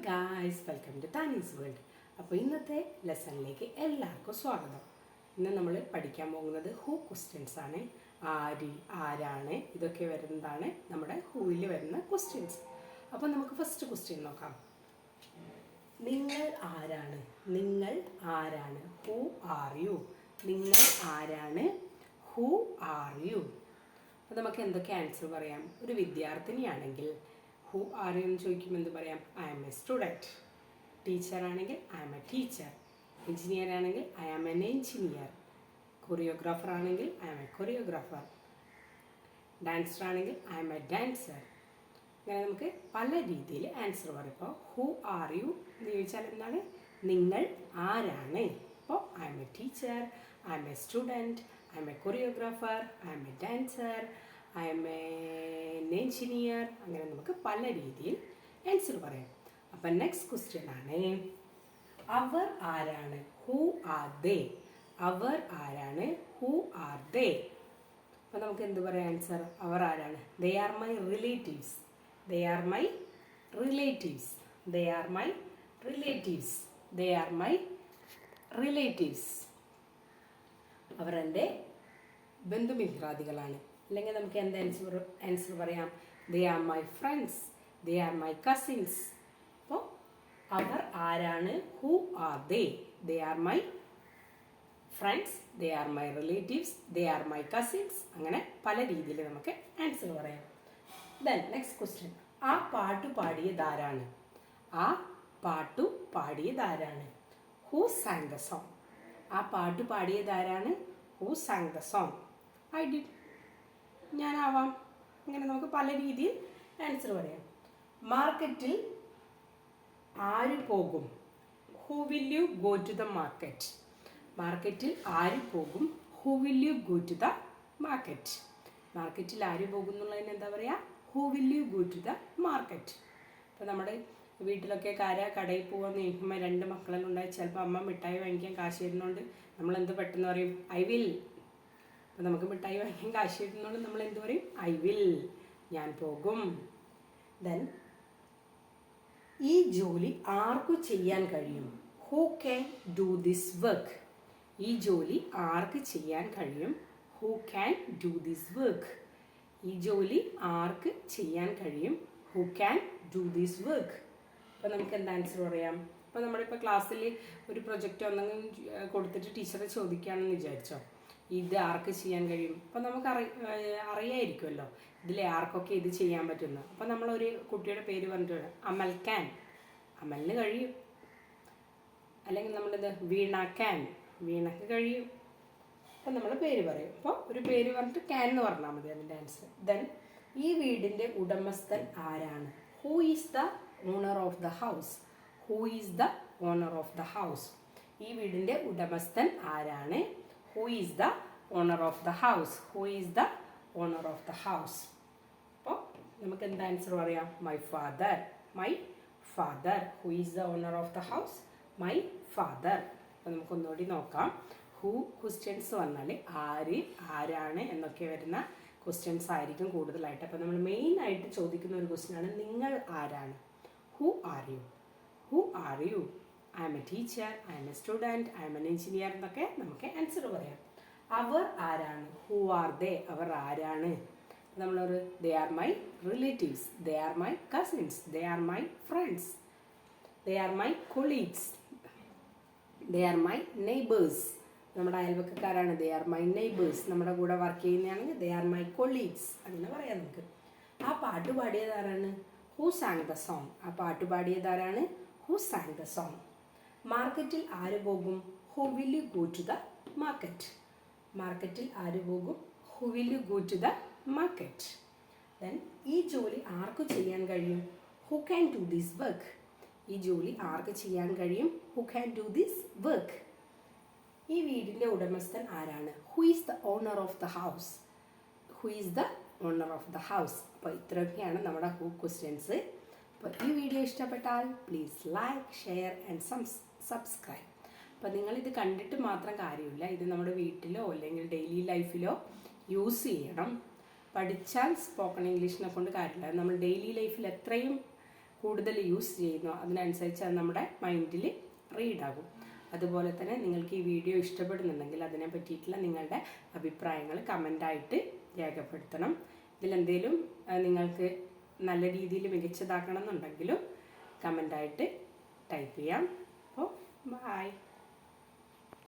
Guys, welcome to താനീസ് world. അപ്പോൾ ഇന്നത്തെ ലെസണിലേക്ക് എല്ലാവർക്കും സ്വാഗതം. ഇന്ന് നമ്മൾ പഠിക്കാൻ പോകുന്നത് ഹൂ ക്വസ്റ്റ്യൻസ് ആണ്. ആര്, ആരാണ്, ഇതൊക്കെ വരുന്നതാണ് നമ്മുടെ ഹൂവിൽ വരുന്ന ക്വസ്റ്റ്യൻസ്. അപ്പോൾ നമുക്ക് ഫസ്റ്റ് ക്വസ്റ്റ്യൻ നോക്കാം. നിങ്ങൾ ആരാണ്? നിങ്ങൾ ആരാണ്? Who are you? നിങ്ങൾ ആരാണ്? Who are you? അപ്പോൾ നമുക്ക് എന്തൊക്കെ ആൻസർ പറയാം? ഒരു വിദ്യാർത്ഥിനിയാണെങ്കിൽ ഹൂ ആർ യു എന്ന് ചോദിക്കുമ്പോൾ എന്ത് പറയാം? I am a student. Teacher ആണെങ്കിൽ I am a teacher. Engineer ആണെങ്കിൽ I am an engineer. Choreographer ആണെങ്കിൽ I am a choreographer. Dancer ആണെങ്കിൽ ഐ ആം എ ഡാൻസർ. അങ്ങനെ നമുക്ക് പല രീതിയിൽ ആൻസർ പറയും. ഇപ്പോൾ ഹൂ ആർ യു എന്ന് ചോദിച്ചാൽ എന്താണ്? നിങ്ങൾ ആരാണ്? അപ്പോൾ I am a teacher, I am a student, I am a choreographer, I am a dancer, I am an engineer. അങ്ങനെ നമുക്ക് പല രീതിയിൽ ആൻസർ പറയാം. അപ്പം നെക്സ്റ്റ് ക്വസ്റ്റ്യൻ ആണ്, അവർ ആരാണ്? Who are they? അവർ ആരാണ്? Who are they? അപ്പം നമുക്ക് എന്ത് പറയാം ആൻസർ? അവർ ആരാണ്? They are my relatives. They are my relatives. They are my relatives. They are my relatives. അവർ എൻ്റെ ബന്ധുമിത്രാദികളാണ്. അല്ലെങ്കിൽ നമുക്ക് എന്ത് ആൻസർ പറയാം? They are my friends. They are my cousins. അപ്പോൾ അവർ ആരാണ്? Who are they? They are my friends, they are my relatives, they are my cousins. അങ്ങനെ പല രീതിയിൽ നമുക്ക് ആൻസർ പറയാം. ദെൻ നെക്സ്റ്റ് ക്വസ്റ്റ്യൻ, ആ പാട്ട് പാടിയതാരാണ്? ആ പാട്ടു പാടിയതാരാണ്? Who sang the song? ആ പാട്ട് പാടിയതാരാണ്? Who sang the song? I did. ഞാനാവാം. അങ്ങനെ നമുക്ക് പല രീതിയിൽ ആൻസർ പറയാം. മാർക്കറ്റിൽ ആര് പോകും? Who will you go to the market? മാർക്കറ്റിൽ ആര് പോകും? Who will you go to the market? മാർക്കറ്റിൽ ആര് പോകും എന്നുള്ളതിന് എന്താ പറയുക? Who will you go to the market? ഇപ്പോൾ നമ്മുടെ വീട്ടിലൊക്കെ കടയിൽ പോകാമെന്ന് ചോദിക്കുമ്പോൾ രണ്ട് മക്കളെല്ലാം ഉണ്ടായി. ചിലപ്പോൾ അമ്മ മിഠായി വാങ്ങിക്കാൻ കാശ് തരുന്നതുകൊണ്ട് നമ്മളെന്ത് പെട്ടെന്ന് പറയും? I will. അപ്പോൾ നമുക്ക് മിഠായി വാങ്ങിക്കാൻ കാശ് തരുന്നതുകൊണ്ട് നമ്മൾ എന്ത് പറയും? ഐ വിൽ, ഞാൻ പോകും. ദെൻ ഈ ജോലി ആർക്ക് ചെയ്യാൻ കഴിയും? Who can do this work? ഈ ജോലി ആർക്ക് ചെയ്യാൻ കഴിയും? Who can do this work? ഈ ജോലി ആർക്ക് ചെയ്യാൻ കഴിയും? Who can do this work? അപ്പോൾ നമുക്ക് എന്താ ആൻസർ പറയാം? ഇപ്പോൾ നമ്മളിപ്പോൾ ക്ലാസ്സിൽ ഒരു പ്രൊജക്റ്റ് ഒന്നെങ്കിലും കൊടുത്തിട്ട് ടീച്ചറെ ചോദിക്കുകയാണെന്ന് വിചാരിച്ചോ, ഇത് ആർക്ക് ചെയ്യാൻ കഴിയും? അപ്പോൾ നമുക്ക് അറിയായിരിക്കുമല്ലോ ഇതിൽ ആർക്കൊക്കെ ഇത് ചെയ്യാൻ പറ്റുന്നു. അപ്പോൾ നമ്മളൊരു കുട്ടിയുടെ പേര് പറഞ്ഞിട്ട് അമൽ ക്യാൻ, അമലിന് കഴിയും. അല്ലെങ്കിൽ നമ്മളിത് വീണ ക്യാൻ, വീണക്ക് കഴിയും. അപ്പം നമ്മൾ പേര് പറയും. അപ്പോൾ ഒരു പേര് പറഞ്ഞിട്ട് ക്യാൻ എന്ന് പറഞ്ഞാൽ മതി അതിൻ്റെ ആൻസർ. ദെൻ ഈ വീടിൻ്റെ ഉടമസ്ഥൻ ആരാണ്? Who is the owner of the house? Who is the owner of the house? ഈ വീടിൻ്റെ ഉടമസ്ഥൻ ആരാണ്? Who is the owner of the house? Who is the owner of the house? അപ്പോൾ നമുക്ക് എന്താ ആൻസർ പറയാം? My father. My father. Who is the owner of the house? My father. അപ്പോൾ നമുക്കൊന്നുകൂടി നോക്കാം. ഹൂ ക്വസ്റ്റ്യൻസ് വന്നാൽ ആര്, ആരാണ് എന്നൊക്കെ വരുന്ന ക്വസ്റ്റ്യൻസ് ആയിരിക്കും കൂടുതലായിട്ട്. അപ്പോൾ നമ്മൾ മെയിനായിട്ട് ചോദിക്കുന്ന ഒരു ക്വസ്റ്റ്യനാണ്, നിങ്ങൾ ആരാണ്? Who are you? Who are you? I M A teacher, I M A student, I am an engineer എന്നൊക്കെ നമുക്ക് ആൻസർ പറയാം. അവർ ആരാണ്? Who are they? അവർ ആരാണ്? നമ്മളൊരു they are my relatives, they are my cousins, they are my friends, they are my colleagues, they are my neighbours. നമ്മുടെ അയൽവക്കക്കാരാണ്. They are my neighbours. നമ്മുടെ കൂടെ വർക്ക് ചെയ്യുന്നതാണെങ്കിൽ ദേ ആർ മൈ കൊളീഗ്സ്. അങ്ങനെ പറയാം നമുക്ക്. ആ പാട്ട് പാടിയതാരാണ്? Who sang the song? ആ പാട്ട് പാടിയതാരാണ്? Who sang the song? മാർക്കറ്റിൽ ആര് പോകും? Who will you go to the market? മാർക്കറ്റിൽ ആര് പോകും? Who will you go to the market? Then ഈ ജോലി ആർക്ക് ചെയ്യാൻ കഴിയും? Who can do this work? ഈ ജോലി ആർക്ക് ചെയ്യാൻ കഴിയും? Who can do this work? ഈ വീടിൻ്റെ ഉടമസ്ഥൻ ആരാണ്? Who is the owner of the house? Who is the owner of the house? അപ്പോൾ ഇത്രയൊക്കെയാണ് നമ്മുടെ ഹൂ ക്വസ്റ്റ്യൻസ്. അപ്പോൾ ഈ വീഡിയോ ഇഷ്ടപ്പെട്ടാൽ please like, share and subscribe. അപ്പോൾ നിങ്ങളിത് കണ്ടിട്ട് മാത്രം കാര്യമില്ല, ഇത് നമ്മുടെ വീട്ടിലോ അല്ലെങ്കിൽ ഡെയിലി ലൈഫിലോ യൂസ് ചെയ്യണം. പഠിച്ചാൽ സ്പോക്കൺ ഇംഗ്ലീഷിനെ കൊണ്ട് കാര്യമില്ല. നമ്മൾ ഡെയിലി ലൈഫിൽ എത്രയും കൂടുതൽ യൂസ് ചെയ്യുന്നോ അതിനനുസരിച്ച് അത് നമ്മുടെ മൈൻഡിൽ റീഡാകും. അതുപോലെ തന്നെ നിങ്ങൾക്ക് ഈ വീഡിയോ ഇഷ്ടപ്പെടുന്നുണ്ടെങ്കിൽ അതിനെ പറ്റിയിട്ടുള്ള നിങ്ങളുടെ അഭിപ്രായങ്ങൾ കമൻ്റായിട്ട് രേഖപ്പെടുത്തണം. ഇതിലെന്തെങ്കിലും നിങ്ങൾക്ക് നല്ല രീതിയിൽ മികച്ചതാക്കണം എന്നുണ്ടെങ്കിലും കമൻ്റായിട്ട് ടൈപ്പ് ചെയ്യാം. അപ്പോൾ ബൈ.